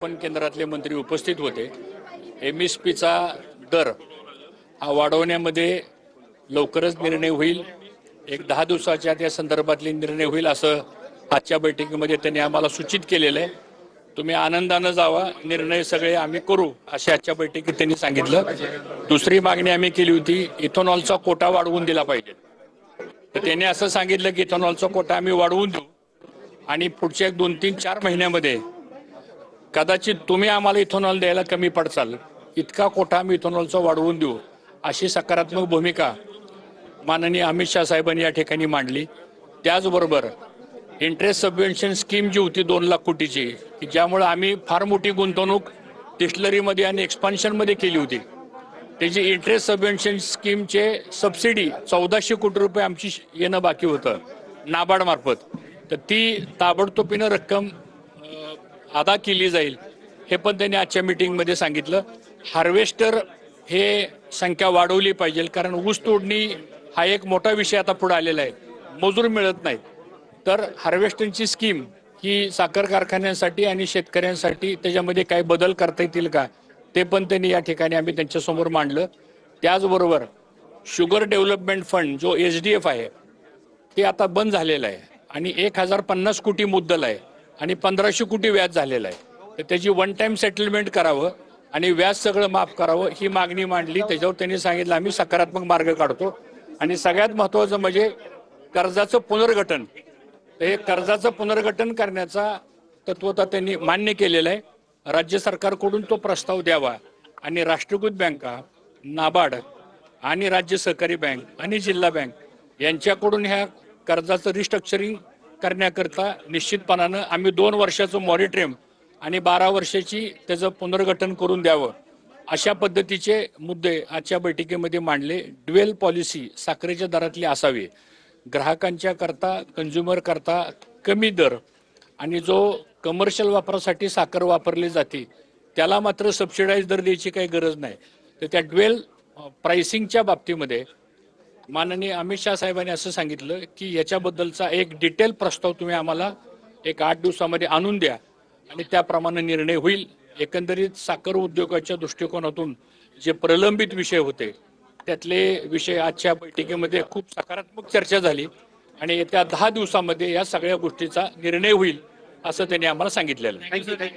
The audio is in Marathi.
पण केंद्रातले मंत्री उपस्थित होते। MSPचा दर हा वाढवण्यामध्ये लवकरच निर्णय होईल, एक 10 दिवसाच्या त्या संदर्भातले निर्णय होईल असं आजच्या बैठकीमध्ये त्यांनी आम्हाला सूचित केलेलं आहे। तुम्ही आनंदाने जावा, निर्णय सगळे आम्ही करू असे आजच्या बैठकीत त्यांनी सांगितलं। दुसरी मागणी आम्ही केली होती, इथेनॉलचा कोटा वाढवून दिला पाहिजे। तर त्यांनी असं सांगितलं की इथेनॉलचा कोटा आम्ही वाढवून देऊ आणि पुढच्या 2-3-4 महिन्यामध्ये कदाचित तुम्ही आम्हाला इथेनॉल द्यायला कमी पडचाल, इतका कोटा आम्ही इथेनॉलचा वाढवून देऊ अशी सकारात्मक भूमिका माननीय अमित शाह साहेबांनी या ठिकाणी मांडली। त्याचबरोबर इंटरेस्ट सबवेन्शन स्कीम जी होती 2 लाख कोटीची, की ज्यामुळे आम्ही फार मोठी गुंतवणूक डिस्टिलरीमध्ये आणि एक्सपान्शनमध्ये केली होती, त्याची इंटरेस्ट सबवेन्शन स्कीमचे सबसिडी 1400 कोटी रुपये आमची येणं बाकी होतं नाबार्ड मार्फत, तर ती ताबडतोबीने रक्कम अदा केली जाईल हे पण त्यांनी आजच्या मीटिंगमध्ये सांगितलं। हार्वेस्टर हे संख्या वाढवली पाहिजे, कारण ऊस तोडणी हा एक मोठा विषय आता पुढे आलेला आहे, मजूर मिळत नाहीत। तर हार्वेस्टिंगची स्कीम ही साखर कारखान्यांसाठी आणि शेतकऱ्यांसाठी त्याच्यामध्ये काही बदल करता येतील का ते पण त्यांनी या ठिकाणी आम्ही त्यांच्यासमोर मांडलं। त्याचबरोबर शुगर डेव्हलपमेंट फंड जो SDF आहे ते आता बंद झालेलं आहे आणि 1050 कोटी मुद्दल आहे आणि 1500 कोटी व्याज झालेलं आहे, तर त्याची वन टाइम सेटलमेंट करावं आणि व्याज सगळं माफ करावं ही मागणी मांडली। त्याच्यावर त्यांनी सांगितलं आम्ही सकारात्मक मार्ग काढतो। आणि सगळ्यात महत्त्वाचं म्हणजे कर्जाचं पुनर्गठन, हे कर्जाचं पुनर्गठन करण्याचा तत्वता त्यांनी मान्य केलेलं आहे। राज्य सरकारकडून तो प्रस्ताव द्यावा आणि राष्ट्रीयकृत बँका, नाबार्ड आणि राज्य सहकारी बँक आणि जिल्हा बँक यांच्याकडून ह्या कर्जाचं रिस्ट्रक्चरिंग करण्याकरता निश्चितपणानं आम्ही 2 वर्षाचं मॉनिटरिंग आणि 12 वर्षाची त्याचं पुनर्गठन करून द्यावं अशा पद्धतीचे मुद्दे आजच्या बैठकीमध्ये मांडले। ड्युएल पॉलिसी साखरेच्या दरातली असावी, ग्राहकांच्या करता कंझ्युमर करता कमी दर आणि जो कमर्शियल वापरासाठी साखर वापरली जाते त्याला मात्र सबसिडाइज दर द्यायची काही गरज नाही। तर त्या ड्युएल प्राइसिंगच्या बाबतीमध्ये माननीय अमित शाह साहेबांनी असं सांगितलं की याच्याबद्दलचा एक डिटेल प्रस्ताव तुम्ही आम्हाला एक 8 दिवसामध्ये आणून द्या आणि त्याप्रमाणे निर्णय होईल। एकंदरीत साखर उद्योगाच्या दृष्टिकोनातून जे प्रलंबित विषय होते त्यातले विषय आजच्या बैठकीमध्ये खूप सकारात्मक चर्चा झाली आणि येत्या 10 दिवसामध्ये या सगळ्या गोष्टीचा निर्णय होईल असं त्यांनी आम्हाला सांगितलेलं आहे।